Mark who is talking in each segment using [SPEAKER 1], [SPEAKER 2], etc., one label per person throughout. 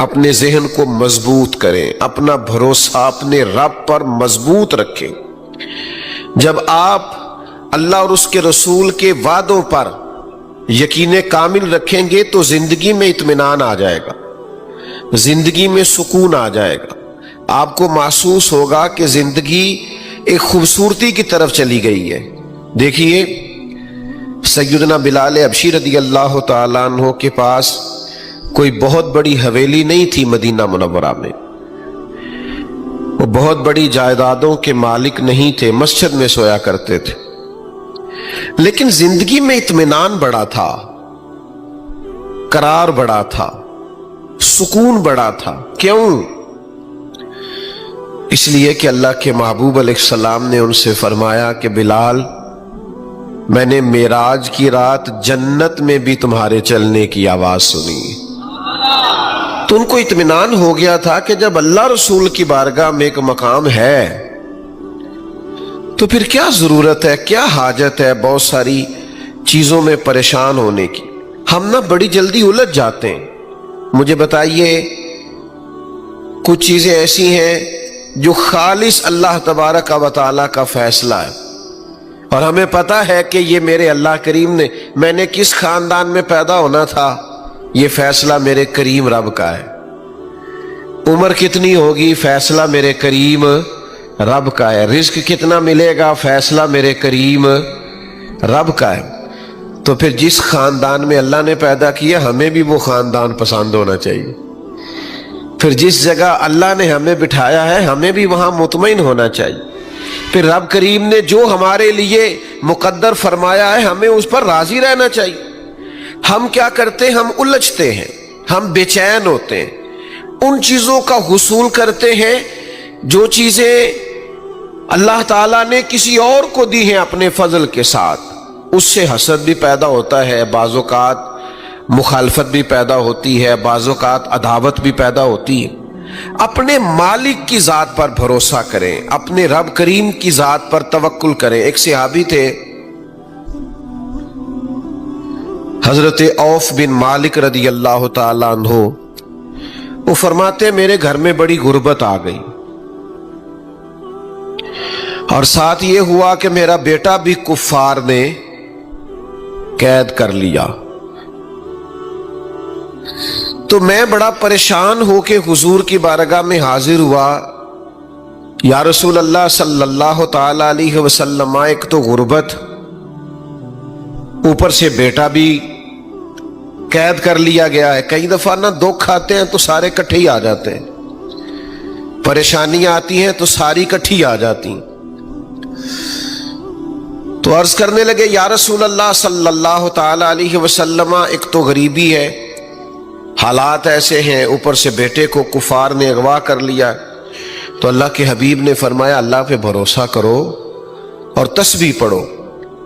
[SPEAKER 1] اپنے ذہن کو مضبوط کریں، اپنا بھروسہ اپنے رب پر مضبوط رکھیں۔ جب آپ اللہ اور اس کے رسول کے وعدوں پر یقین کامل رکھیں گے تو زندگی میں اطمینان آ جائے گا، زندگی میں سکون آ جائے گا۔ آپ کو محسوس ہوگا کہ زندگی ایک خوبصورتی کی طرف چلی گئی ہے۔ دیکھیے سیدنا بلال حبشی رضی اللہ تعالیٰ عنہ کے پاس کوئی بہت بڑی حویلی نہیں تھی مدینہ منورہ میں، وہ بہت بڑی جائیدادوں کے مالک نہیں تھے، مسجد میں سویا کرتے تھے، لیکن زندگی میں اطمینان بڑا تھا، قرار بڑا تھا، سکون بڑا تھا۔ کیوں؟ اس لیے کہ اللہ کے محبوب علیہ السلام نے ان سے فرمایا کہ بلال، میں نے معراج کی رات جنت میں بھی تمہارے چلنے کی آواز سنی۔ تو ان کو اطمینان ہو گیا تھا کہ جب اللہ رسول کی بارگاہ میں ایک مقام ہے تو پھر کیا ضرورت ہے، کیا حاجت ہے بہت ساری چیزوں میں پریشان ہونے کی۔ ہم نہ بڑی جلدی الجھ جاتے ہیں۔ مجھے بتائیے کچھ چیزیں ایسی ہیں جو خالص اللہ تبارک و تعالیٰ کا فیصلہ ہے، اور ہمیں پتہ ہے کہ یہ میرے اللہ کریم نے، میں نے کس خاندان میں پیدا ہونا تھا، یہ فیصلہ میرے کریم رب کا ہے۔ عمر کتنی ہوگی، فیصلہ میرے کریم رب کا ہے۔ رزق کتنا ملے گا، فیصلہ میرے کریم رب کا ہے۔ تو پھر جس خاندان میں اللہ نے پیدا کیا ہمیں بھی وہ خاندان پسند ہونا چاہیے۔ پھر جس جگہ اللہ نے ہمیں بٹھایا ہے ہمیں بھی وہاں مطمئن ہونا چاہیے۔ پھر رب کریم نے جو ہمارے لیے مقدر فرمایا ہے ہمیں اس پر راضی رہنا چاہیے۔ ہم کیا کرتے ہیں، ہم الجھتے ہیں، ہم بے چین ہوتے ہیں، ان چیزوں کا حصول کرتے ہیں جو چیزیں اللہ تعالیٰ نے کسی اور کو دی ہیں اپنے فضل کے ساتھ۔ اس سے حسد بھی پیدا ہوتا ہے، بعض اوقات مخالفت بھی پیدا ہوتی ہے، بعض اوقات عداوت بھی پیدا ہوتی ہے۔ اپنے مالک کی ذات پر بھروسہ کریں، اپنے رب کریم کی ذات پر توکل کریں۔ ایک صحابی تھے حضرت عوف بن مالک رضی اللہ تعالیٰ عنہ، وہ فرماتے میرے گھر میں بڑی غربت آ گئی، اور ساتھ یہ ہوا کہ میرا بیٹا بھی کفار نے قید کر لیا، تو میں بڑا پریشان ہو کے حضور کی بارگاہ میں حاضر ہوا۔ یا رسول اللہ صلی اللہ تعالی علیہ وسلم، ایک تو غربت، اوپر سے بیٹا بھی قید کر لیا گیا ہے۔ کئی دفعہ نہ دکھ آتے ہیں تو سارے کٹھے ہی آ جاتے ہیں، پریشانیاں آتی ہیں تو ساری کٹھی آ جاتی ہیں۔ تو عرض کرنے لگے یا رسول اللہ صلی اللہ تعالی علیہ وسلم، ایک تو غریبی ہے، حالات ایسے ہیں، اوپر سے بیٹے کو کفار نے اغوا کر لیا۔ تو اللہ کے حبیب نے فرمایا اللہ پہ بھروسہ کرو اور تسبیح پڑھو۔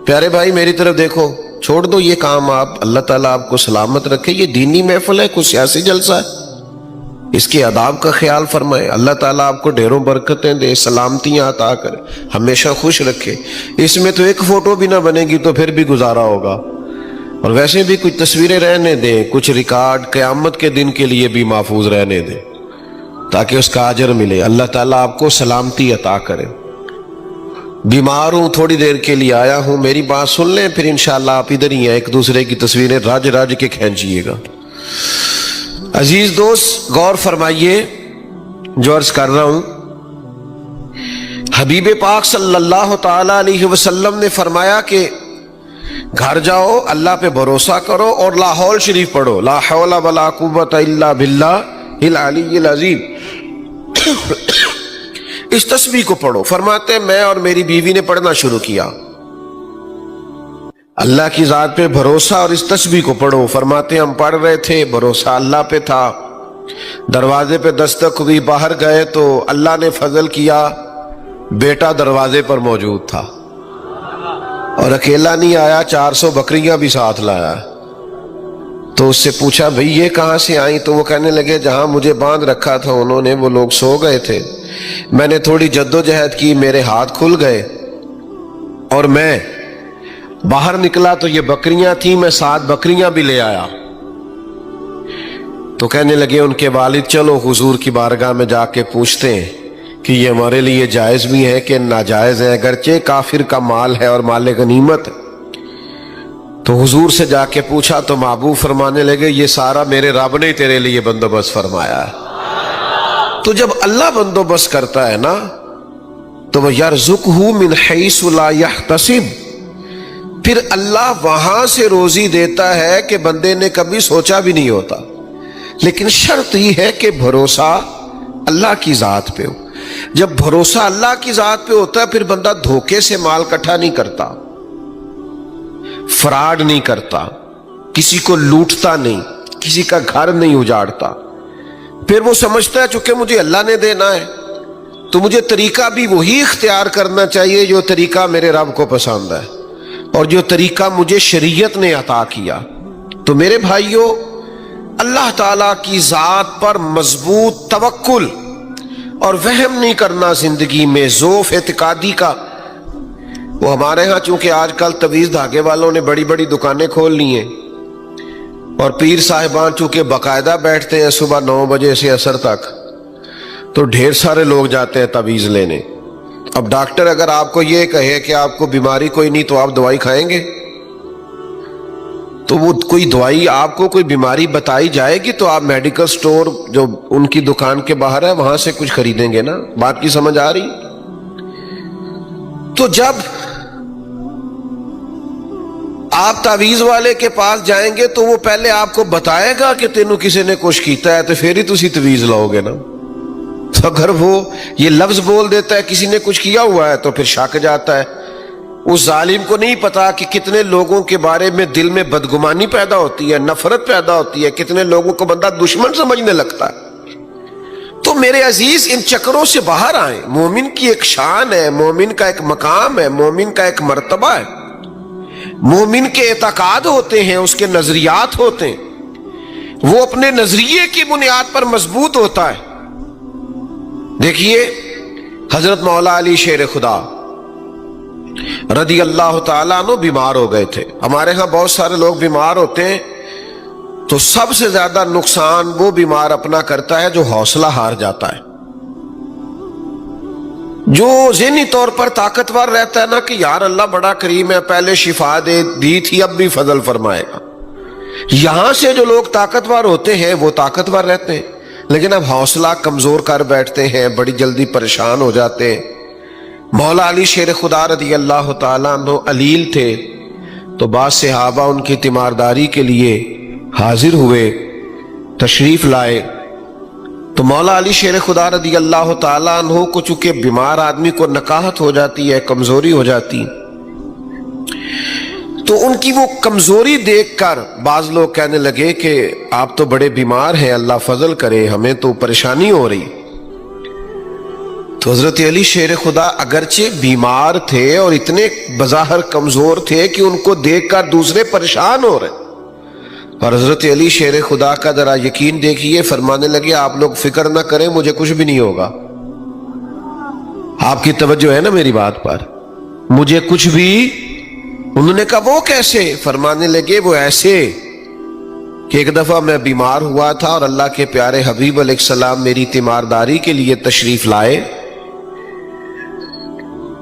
[SPEAKER 1] پیارے بھائی میری طرف دیکھو، چھوڑ دو یہ کام، آپ اللہ تعالیٰ آپ کو سلامت رکھے۔ یہ دینی محفل ہے، کوئی سیاسی جلسہ ہے، اس کے آداب کا خیال فرمائے۔ اللہ تعالیٰ آپ کو ڈھیروں برکتیں دے، سلامتیاں عطا کرے، ہمیشہ خوش رکھے۔ اس میں تو ایک فوٹو بھی نہ بنے گی تو پھر بھی گزارا ہوگا، اور ویسے بھی کچھ تصویریں رہنے دیں، کچھ ریکارڈ قیامت کے دن کے لیے بھی محفوظ رہنے دیں تاکہ اس کا اجر ملے۔ اللہ تعالیٰ آپ کو سلامتی عطا کرے۔ بیمار ہوں، تھوڑی دیر کے لیے آیا ہوں، میری بات سن لیں، پھر انشاءاللہ آپ ادھر ہی ہیں، ایک دوسرے کی تصویریں راج راج کے کھینچیے گا۔ عزیز دوست غور فرمائیے جو عرض کر رہا ہوں۔ حبیب پاک صلی اللہ تعالی علیہ وسلم نے فرمایا کہ گھر جاؤ، اللہ پہ بھروسہ کرو اور لا حول شریف پڑھو، لا حول ولا قوت الا باللہ العلی العظیم۔ اس تسبیح کو پڑھو۔ فرماتے میں اور میری بیوی نے پڑھنا شروع کیا، اللہ کی ذات پہ بھروسہ اور اس تسبیح کو پڑھو۔ فرماتے ہم پڑھ رہے تھے، بھروسہ اللہ پہ تھا، دروازے پہ دستک ہوئی، باہر گئے تو اللہ نے فضل کیا، بیٹا دروازے پر موجود تھا، اور اکیلا نہیں آیا، 400 بکریاں بھی ساتھ لایا۔ تو اس سے پوچھا بھئی یہ کہاں سے آئیں؟ تو وہ کہنے لگے جہاں مجھے باندھ رکھا تھا انہوں نے، وہ لوگ سو گئے تھے، میں نے تھوڑی جدوجہد کی، میرے ہاتھ کھل گئے، اور میں باہر نکلا تو یہ بکریاں تھیں، میں 7 بکریاں بھی لے آیا۔ تو کہنے لگے ان کے والد چلو حضور کی بارگاہ میں جا کے پوچھتے ہیں کہ یہ ہمارے لیے جائز بھی ہے کہ ناجائز ہے، اگرچہ کافر کا مال ہے اور مال غنیمت۔ تو حضور سے جا کے پوچھا تو محبوب فرمانے لگے یہ سارا میرے رب نے تیرے لیے بندوبست فرمایا ہے۔ تو جب اللہ بندوبست کرتا ہے نا تو وہ یرزقہ من حیث لا یحتسب، پھر اللہ وہاں سے روزی دیتا ہے کہ بندے نے کبھی سوچا بھی نہیں ہوتا، لیکن شرط ہی ہے کہ بھروسہ اللہ کی ذات پہ ہو۔ جب بھروسہ اللہ کی ذات پہ ہوتا ہے پھر بندہ دھوکے سے مال اکٹھا نہیں کرتا، فراڈ نہیں کرتا، کسی کو لوٹتا نہیں، کسی کا گھر نہیں اجاڑتا۔ پھر وہ سمجھتا ہے چونکہ مجھے اللہ نے دینا ہے تو مجھے طریقہ بھی وہی اختیار کرنا چاہیے جو طریقہ میرے رب کو پسند ہے اور جو طریقہ مجھے شریعت نے عطا کیا۔ تو میرے بھائیوں، اللہ تعالیٰ کی ذات پر مضبوط توکل اور وہم نہیں کرنا زندگی میں، ذوف اعتقادی کا۔ وہ ہمارے ہاں چونکہ آج کل تویز دھاگے والوں نے بڑی بڑی دکانیں کھول لی ہیں اور پیر صاحبان چونکہ باقاعدہ بیٹھتے ہیں صبح 9 بجے سے عصر تک، تو ڈھیر سارے لوگ جاتے ہیں تویز لینے۔ اب ڈاکٹر اگر آپ کو یہ کہے کہ آپ کو بیماری کوئی نہیں تو آپ دوائی کھائیں گے؟ تو وہ کوئی دوائی آپ کو کوئی بیماری بتائی جائے گی تو آپ میڈیکل سٹور جو ان کی دکان کے باہر ہے وہاں سے کچھ خریدیں گے نا؟ بات کی سمجھ آ رہی؟ تو جب آپ تعویذ والے کے پاس جائیں گے تو وہ پہلے آپ کو بتائے گا کہ تینوں کسی نے کچھ کیتا ہے تو پھر ہی تسی تعویذ لاؤ گے نا۔ تو اگر وہ یہ لفظ بول دیتا ہے کسی نے کچھ کیا ہوا ہے تو پھر شک جاتا ہے۔ اس ظالم کو نہیں پتا کہ کتنے لوگوں کے بارے میں دل میں بدگمانی پیدا ہوتی ہے، نفرت پیدا ہوتی ہے، کتنے لوگوں کو بندہ دشمن سمجھنے لگتا ہے۔ تو میرے عزیز ان چکروں سے باہر آئیں۔ مومن کی ایک شان ہے، مومن کا ایک مقام ہے، مومن کا ایک مرتبہ ہے، مومن کے اعتقاد ہوتے ہیں، اس کے نظریات ہوتے ہیں، وہ اپنے نظریے کی بنیاد پر مضبوط ہوتا ہے۔ دیکھیے حضرت مولا علی شیر خدا رضی اللہ تعالیٰ عنہ بیمار ہو گئے تھے۔ ہمارے ہاں بہت سارے لوگ بیمار ہوتے ہیں تو سب سے زیادہ نقصان وہ بیمار اپنا کرتا ہے جو حوصلہ ہار جاتا ہے، جو ذہنی طور پر طاقتور رہتا ہے نا کہ یار اللہ بڑا کریم ہے، پہلے شفا دی تھی اب بھی فضل فرمائے گا۔ یہاں سے جو لوگ طاقتور ہوتے ہیں وہ طاقتور رہتے ہیں، لیکن اب حوصلہ کمزور کر بیٹھتے ہیں، بڑی جلدی پریشان ہو جاتے ہیں۔ مولا علی شیر خدا رضی اللہ تعالیٰ عنہ علیل تھے تو بعض صحابہ ان کی تیمارداری کے لیے حاضر ہوئے، تشریف لائے۔ تو مولا علی شیر خدا رضی اللہ تعالیٰ عنہ کو چونکہ بیمار آدمی کو نکاہت ہو جاتی ہے، کمزوری ہو جاتی، تو ان کی وہ کمزوری دیکھ کر بعض لوگ کہنے لگے کہ آپ تو بڑے بیمار ہیں، اللہ فضل کرے، ہمیں تو پریشانی ہو رہی۔ تو حضرت علی شیر خدا اگرچہ بیمار تھے اور اتنے بظاہر کمزور تھے کہ ان کو دیکھ کر دوسرے پریشان ہو رہے، اور حضرت علی شیر خدا کا ذرا یقین دیکھیے، فرمانے لگے آپ لوگ فکر نہ کریں، مجھے کچھ بھی نہیں ہوگا۔ آپ کی توجہ ہے نا میری بات پر؟ مجھے کچھ بھی، انہوں نے کہا وہ کیسے؟ فرمانے لگے وہ ایسے کہ ایک دفعہ میں بیمار ہوا تھا اور اللہ کے پیارے حبیب علیہ السلام میری تیمارداری کے لیے تشریف لائے،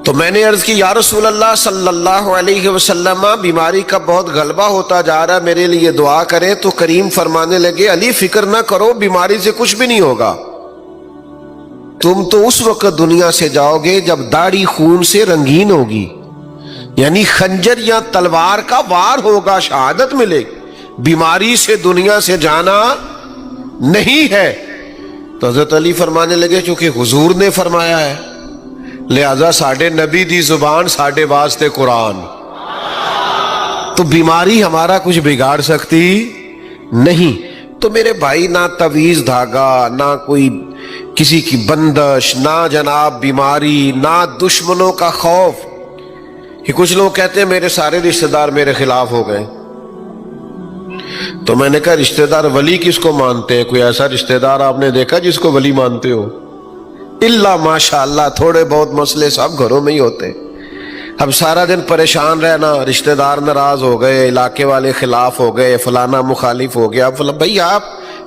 [SPEAKER 1] تو میں نے عرض کی یا رسول اللہ صلی اللہ علیہ وسلم بیماری کا بہت غلبہ ہوتا جا رہا ہے، میرے لیے دعا کریں۔ تو کریم فرمانے لگے علی فکر نہ کرو، بیماری سے کچھ بھی نہیں ہوگا، تم تو اس وقت دنیا سے جاؤ گے جب داڑھی خون سے رنگین ہوگی، یعنی خنجر یا تلوار کا وار ہوگا، شہادت ملے، بیماری سے دنیا سے جانا نہیں ہے۔ تو حضرت علی فرمانے لگے چونکہ حضور نے فرمایا ہے لہذا ساڈے نبی دی زبان ساڈے واسطے قرآن، تو بیماری ہمارا کچھ بگاڑ سکتی نہیں۔ تو میرے بھائی نہ تویز دھاگا، نہ کوئی کسی کی بندش، نہ جناب بیماری، نہ دشمنوں کا خوف۔ کہ کچھ لوگ کہتے ہیں میرے سارے رشتہ دار میرے خلاف ہو گئے، تو میں نے کہا رشتہ دار ولی کس کو مانتے ہیں؟ کوئی ایسا رشتہ دار آپ نے دیکھا جس کو ولی مانتے ہو؟ اللہ ماشاء اللہ تھوڑے بہت مسئلے سب گھروں میں ہی ہوتے۔ اب سارا دن پریشان رہنا، رشتہ دار ناراض ہو گئے، علاقے والے خلاف ہو گئے، فلانا مخالف ہو گیا، بھائی آپ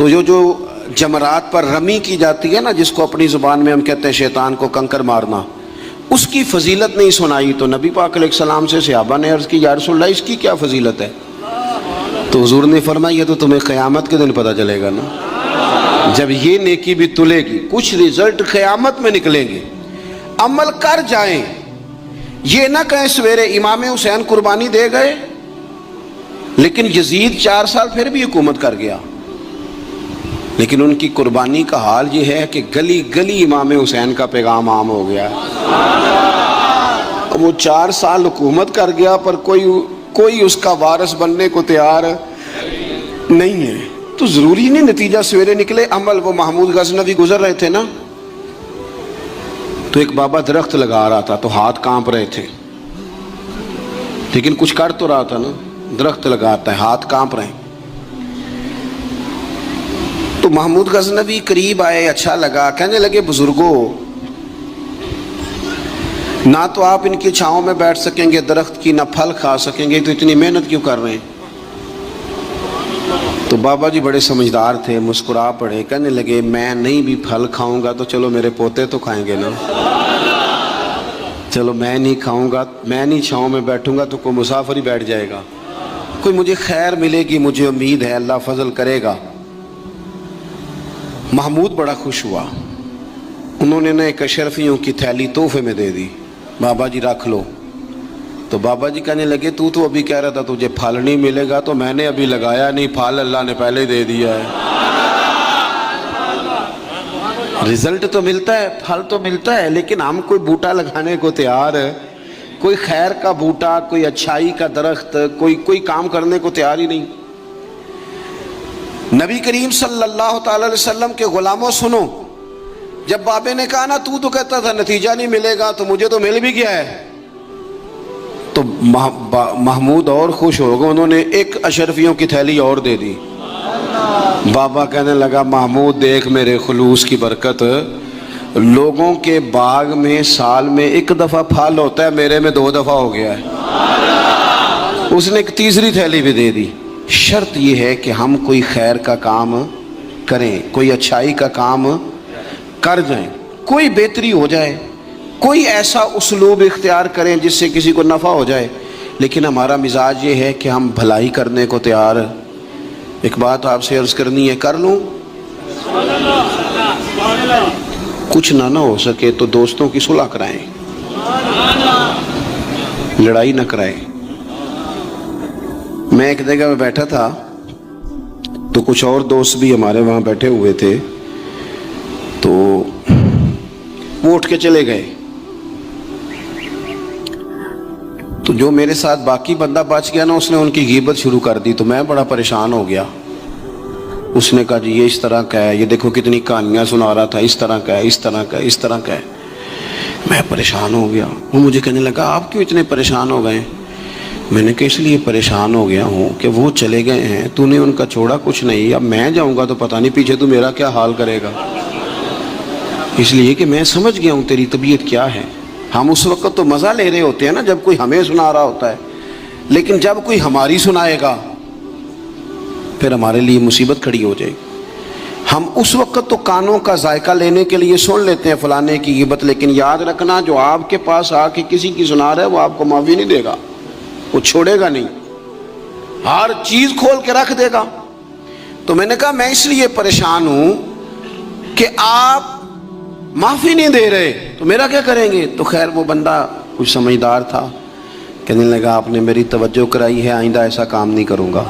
[SPEAKER 2] تو جو جمرات پر رمی کی جاتی ہے نا، جس کو اپنی زبان میں ہم کہتے ہیں شیطان کو کنکر مارنا، اس کی فضیلت نہیں سنائی تو نبی پاک علیہ السلام سے صحابہ نے عرض کی یا رسول اللہ اس کی کیا فضیلت ہے؟ تو حضور نے فرمایا یہ تو تمہیں قیامت کے دن پتہ چلے گا نا، جب یہ نیکی بھی تلے گی، کچھ رزلٹ قیامت میں نکلیں گے، عمل کر جائیں۔ یہ نہ کہیں سویرے امام حسین قربانی دے گئے لیکن یزید 4 سال پھر بھی حکومت کر گیا، لیکن ان کی قربانی کا حال یہ ہے کہ گلی گلی امام حسین کا پیغام عام ہو گیا۔ وہ 4 سال حکومت کر گیا پر کوئی اس کا وارث بننے کو تیار نہیں ہے۔ تو ضروری نہیں نتیجہ سویرے نکلے عمل۔ وہ محمود غزنوی گزر رہے تھے نا، تو ایک بابا درخت لگا رہا تھا تو ہاتھ کانپ رہے تھے، لیکن کچھ کر تو رہا تھا نا، درخت لگاتا ہے ہاتھ کانپ رہے ہیں۔ تو محمود غزنوی قریب آئے، اچھا لگا، کہنے لگے بزرگوں نہ تو آپ ان کی چھاؤں میں بیٹھ سکیں گے درخت کی، نہ پھل کھا سکیں گے، تو اتنی محنت کیوں کر رہے ہیں؟ تو بابا جی بڑے سمجھدار تھے، مسکرا پڑے، کہنے لگے میں نہیں بھی پھل کھاؤں گا تو چلو میرے پوتے تو کھائیں گے نا، چلو میں نہیں کھاؤں گا، میں نہیں چھاؤں میں بیٹھوں گا تو کوئی مسافر ہی بیٹھ جائے گا، کوئی مجھے خیر ملے گی، مجھے امید ہے اللہ فضل کرے گا۔ محمود بڑا خوش ہوا، انہوں نے ایک اشرفیوں کی تھیلی تحفے میں دے دی، بابا جی رکھ لو۔ تو بابا جی کہنے لگے تو ابھی کہہ رہا تھا تجھے پھل نہیں ملے گا، تو میں نے ابھی لگایا نہیں، پھل اللہ نے پہلے دے دیا ہے۔ رزلٹ تو ملتا ہے، پھل تو ملتا ہے، لیکن ہم کوئی بوٹا لگانے کو تیار ہے، کوئی خیر کا بوٹا، کوئی اچھائی کا درخت، کوئی کام کرنے کو تیار ہی نہیں۔ نبی کریم صلی اللہ تعالی علیہ وسلم کے غلاموں سنو، جب بابے نے کہا نا تو کہتا تھا نتیجہ نہیں ملے گا، تو مجھے تو مل بھی گیا ہے، تو محمود اور خوش ہو گئے، انہوں نے ایک اشرفیوں کی تھیلی اور دے دی۔ بابا کہنے لگا محمود دیکھ میرے خلوص کی برکت، لوگوں کے باغ میں سال میں 1 دفعہ پھل ہوتا ہے، میرے میں 2 دفعہ ہو گیا ہے۔ اس نے ایک تیسری تھیلی بھی دے دی۔ شرط یہ ہے کہ ہم کوئی خیر کا کام کریں، کوئی اچھائی کا کام کر جائیں، کوئی بہتری ہو جائے، کوئی ایسا اسلوب اختیار کریں جس سے کسی کو نفع ہو جائے، لیکن ہمارا مزاج یہ ہے کہ ہم بھلائی کرنے کو تیار۔ ایک بات آپ سے عرض کرنی ہے، کر لوں؟ کچھ نہ ہو سکے تو دوستوں کی صلح کرائیں، لڑائی نہ کرائیں۔ میں ایک جگہ میں بیٹھا تھا تو کچھ اور دوست بھی ہمارے وہاں بیٹھے ہوئے تھے، تو وہ اٹھ کے چلے گئے، تو جو میرے ساتھ باقی بندہ بچ گیا نا، اس نے ان کی غیبت شروع کر دی، تو میں بڑا پریشان ہو گیا۔ اس نے کہا جی یہ اس طرح کا ہے، یہ دیکھو کتنی کہانیاں سنا رہا تھا، اس طرح کا ہے، اس طرح کا ہے، اس طرح کا ہے۔ میں پریشان ہو گیا۔ وہ مجھے کہنے لگا آپ کیوں اتنے پریشان ہو گئے؟ میں نے کہا اس لیے پریشان ہو گیا ہوں کہ وہ چلے گئے ہیں، تو نے ان کا چھوڑا کچھ نہیں، اب میں جاؤں گا تو پتہ نہیں پیچھے تو میرا کیا حال کرے گا، اس لیے کہ میں سمجھ گیا ہوں تیری طبیعت کیا ہے۔ ہم اس وقت تو مزہ لے رہے ہوتے ہیں نا جب کوئی ہمیں سنا رہا ہوتا ہے، لیکن جب کوئی ہماری سنائے گا پھر ہمارے لیے مصیبت کھڑی ہو جائے گی۔ ہم اس وقت تو کانوں کا ذائقہ لینے کے لیے سن لیتے ہیں فلانے کی غیبت، لیکن یاد رکھنا جو آپ کے پاس آ کے کسی کی سنا رہا ہے وہ آپ کو معافی نہیں دے گا، وہ چھوڑے گا نہیں، ہر چیز کھول کے رکھ دے گا۔ تو میں نے کہا میں اس لیے پریشان ہوں کہ آپ معافی نہیں دے رہے، تو میرا کیا کریں گے؟ تو خیر وہ بندہ کچھ سمجھدار تھا، کہنے لگا آپ نے میری توجہ کرائی ہے، آئندہ ایسا کام نہیں کروں گا۔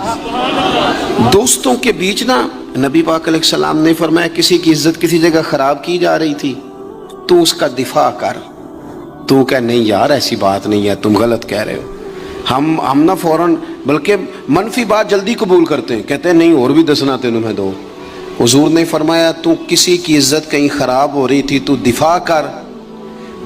[SPEAKER 2] دوستوں کے بیچ نا نبی پاک علیہ السلام نے فرمایا کسی کی عزت کسی جگہ خراب کی جا رہی تھی تو اس کا دفاع کر، تو کہ نہیں یار ایسی بات نہیں ہے، تم غلط کہہ رہے ہو۔ ہم نہ فوراً بلکہ منفی بات جلدی قبول کرتے ہیں، کہتے ہیں نہیں اور بھی دسنا تینوں میں دو۔ حضور نے فرمایا تو کسی کی عزت کہیں خراب ہو رہی تھی تو دفاع کر،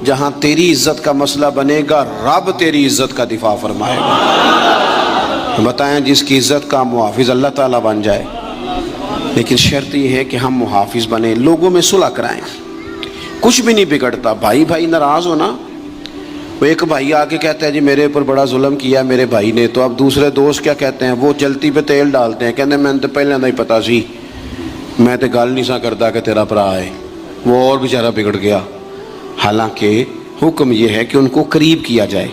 [SPEAKER 2] جہاں تیری عزت کا مسئلہ بنے گا رب تیری عزت کا دفاع فرمائے گا۔ بتائیں جس کی عزت کا محافظ اللہ تعالیٰ بن جائے، لیکن شرط یہ ہے کہ ہم محافظ بنیں، لوگوں میں صلح کرائیں، کچھ بھی نہیں بگڑتا۔ بھائی ناراض ہو نا، وہ ایک بھائی آ کے کہتا ہے جی میرے اوپر بڑا ظلم کیا میرے بھائی نے، تو اب دوسرے دوست کیا کہتے ہیں، وہ چلتی پہ تیل ڈالتے ہیں، کہتے ہیں میں نے تو پہلے نہیں پتا سی میں تو گل نہیں سا کرتا کہ تیرا بھرا ہے، وہ اور بیچارہ بگڑ گیا۔ حالانکہ حکم یہ ہے کہ ان کو قریب کیا جائے،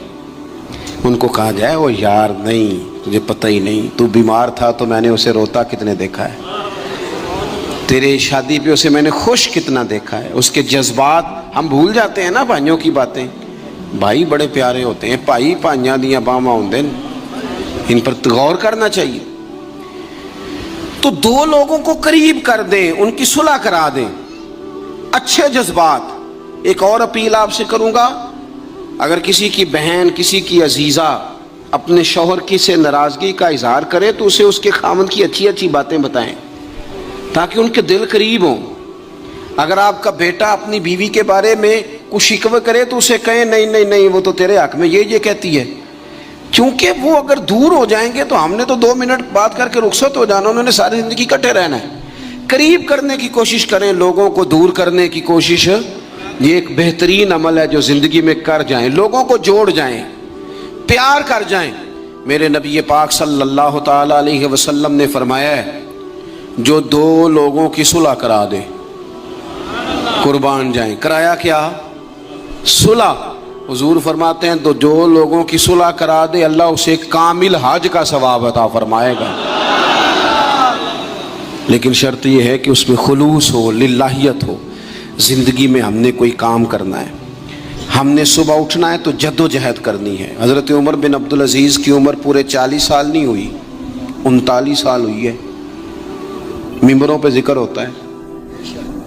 [SPEAKER 2] ان کو کہا جائے وہ یار نہیں تجھے پتہ ہی نہیں، تو بیمار تھا تو میں نے اسے روتا کتنے دیکھا ہے، تیرے شادی پہ اسے میں نے خوش کتنا دیکھا ہے، اس کے جذبات ہم بھول جاتے ہیں نا بھائیوں کی باتیں۔ بھائی بڑے پیارے ہوتے ہیں، بھائی پائیاں دیاں باواں ہوندے ہیں، ان پر غور کرنا چاہیے۔ تو دو لوگوں کو قریب کر دیں، ان کی صلح کرا دیں، اچھے جذبات۔ ایک اور اپیل آپ سے کروں گا، اگر کسی کی بہن، کسی کی عزیزہ اپنے شوہر کی سے ناراضگی کا اظہار کرے تو اسے اس کے خاوند کی اچھی اچھی باتیں بتائیں تاکہ ان کے دل قریب ہوں۔ اگر آپ کا بیٹا اپنی بیوی کے بارے میں کچھ شکوہ کرے تو اسے کہیں نہیں نہیں نہیں وہ تو تیرے حق میں یہ کہتی ہے، کیونکہ وہ اگر دور ہو جائیں گے تو ہم نے تو 2 منٹ بات کر کے رخصت ہو جانا، انہوں نے ساری زندگی اکٹھے رہنا ہے۔ قریب کرنے کی کوشش کریں، لوگوں کو دور کرنے کی کوشش، یہ ایک بہترین عمل ہے جو زندگی میں کر جائیں، لوگوں کو جوڑ جائیں، پیار کر جائیں۔ میرے نبی پاک صلی اللہ تعالی علیہ وسلم نے فرمایا ہے جو 2 لوگوں کی صلح کرا دے قربان جائیں۔ کرایا کیا؟ صلح۔ حضور فرماتے ہیں تو جو لوگوں کی صلح کرا دے اللہ اسے کامل حج کا ثواب عطا فرمائے گا، لیکن شرط یہ ہے کہ اس میں خلوص ہو، للہیت ہو۔ زندگی میں ہم نے کوئی کام کرنا ہے، ہم نے صبح اٹھنا ہے تو جد و جہد کرنی ہے۔ حضرت عمر بن عبدالعزیز کی عمر پورے 40 سال نہیں ہوئی، 39 سال ہوئی ہے، ممبروں پہ ذکر ہوتا ہے،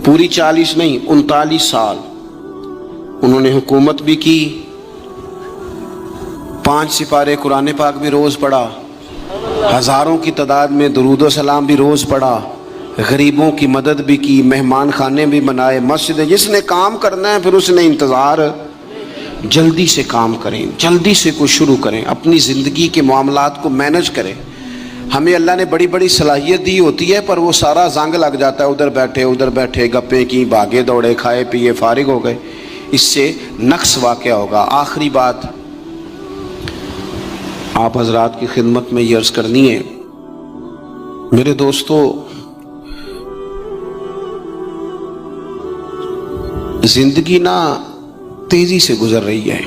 [SPEAKER 2] پوری 40 نہیں 39 سال انہوں نے حکومت بھی کی، 5 سپارے قرآن پاک بھی روز پڑھا، ہزاروں کی تعداد میں درود و سلام بھی روز پڑھا، غریبوں کی مدد بھی کی، مہمان خانے بھی بنائے، مسجد۔ جس نے کام کرنا ہے پھر اس نے انتظار، جلدی سے کام کریں، جلدی سے کچھ شروع کریں، اپنی زندگی کے معاملات کو مینج کریں۔ ہمیں اللہ نے بڑی بڑی صلاحیت دی ہوتی ہے پر وہ سارا زنگ لگ جاتا ہے، ادھر بیٹھے گپیں کی، بھاگے دوڑے، کھائے پیے، فارغ ہو گئے، اس سے نقص واقع ہوگا۔ آخری بات آپ حضرات کی خدمت میں یہ عرض کرنی ہے، میرے دوستو، زندگی نا تیزی سے گزر رہی ہے،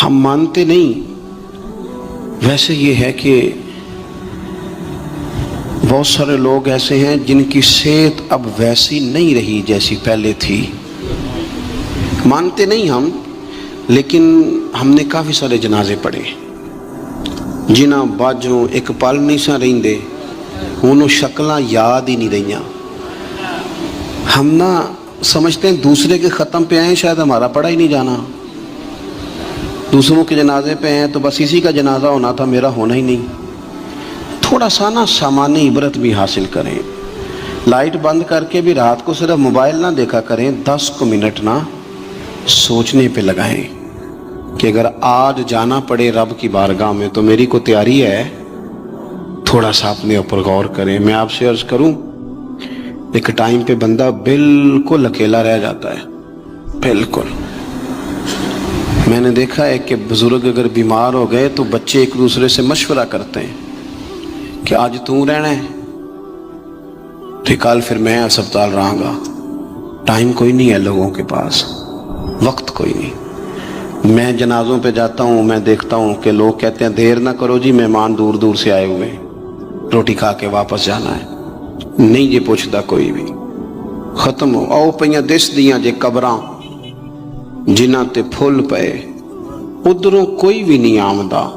[SPEAKER 2] ہم مانتے نہیں۔ ویسے یہ ہے کہ بہت سارے لوگ ایسے ہیں جن کی صحت اب ویسی نہیں رہی جیسی پہلے تھی، مانتے نہیں ہم، لیکن ہم نے کافی سارے جنازے پڑھے، جنہاں باجوں ایک پل نہیں سا رہندے، انہوں شکلاں یاد ہی نہیں رہیاں۔ ہم نہ سمجھتے ہیں دوسرے کے ختم پہ آئے شاید ہمارا پڑا ہی نہیں جانا، دوسروں کے جنازے پہ ہیں تو بس اسی کا جنازہ ہونا تھا، میرا ہونا ہی نہیں۔ تھوڑا سا نا سامان عبرت بھی حاصل کریں، لائٹ بند کر کے بھی رات کو صرف موبائل نہ دیکھا کریں، 10 منٹ نہ سوچنے پہ لگائیں کہ اگر آج جانا پڑے رب کی بارگاہ میں تو میری کو تیاری ہے۔ تھوڑا سا اپنے اوپر غور کریں۔ میں آپ سے عرض کروں، ایک ٹائم پہ بندہ بالکل اکیلا رہ جاتا ہے، بالکل۔ میں نے دیکھا ہے کہ بزرگ اگر بیمار ہو گئے تو بچے ایک دوسرے سے مشورہ کرتے ہیں کہ آج تو رہنا ہے تو کل پھر میں اسپتال رہا گا۔ ٹائم کوئی نہیں ہے لوگوں کے پاس، وقت کوئی نہیں۔ میں جنازوں پہ جاتا ہوں، میں دیکھتا ہوں کہ لوگ کہتے ہیں دیر نہ کرو جی، مہمان دور دور سے آئے ہوئے، روٹی کھا کے واپس جانا ہے۔ نہیں جی پوچھتا کوئی بھی، ختم ہو۔ آؤ پہ دس دیاں جے قبراں جنہاں تے پھول پے، ادھروں کوئی بھی نہیں آمدہ،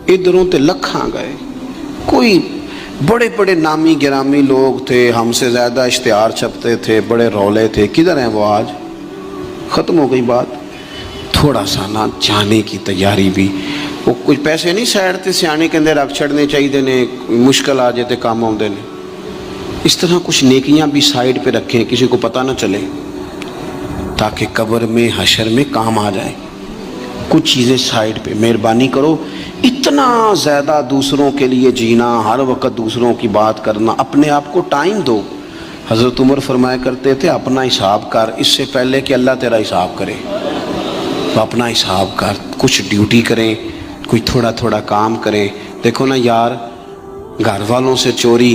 [SPEAKER 2] ادھروں تے لکھاں گئے۔ کوئی بڑے بڑے نامی گرامی لوگ تھے، ہم سے زیادہ اشتہار چھپتے تھے، بڑے رولے تھے، کدھر ہیں وہ آج؟ ختم ہو گئی بات۔ تھوڑا سا نہ جانے کی تیاری بھی، وہ کچھ پیسے نہیں سیڑتے سیانے کے اندر رکھ چھڑنے چاہیے نے، مشکل آ جاتے کام آؤندے نے۔ اس طرح کچھ نیکیاں بھی سائیڈ پہ رکھیں، کسی کو پتہ نہ چلے، تاکہ قبر میں حشر میں کام آ جائے۔ کچھ چیزیں سائیڈ پہ، مہربانی کرو اتنا زیادہ دوسروں کے لیے جینا، ہر وقت دوسروں کی بات کرنا، اپنے آپ کو ٹائم دو۔ حضرت عمر فرمایا کرتے تھے اپنا حساب کر اس سے پہلے کہ اللہ تیرا حساب کرے۔ تو اپنا حساب کر، کچھ ڈیوٹی کریں، کوئی تھوڑا تھوڑا کام کریں۔ دیکھو نا یار، گھر والوں سے چوری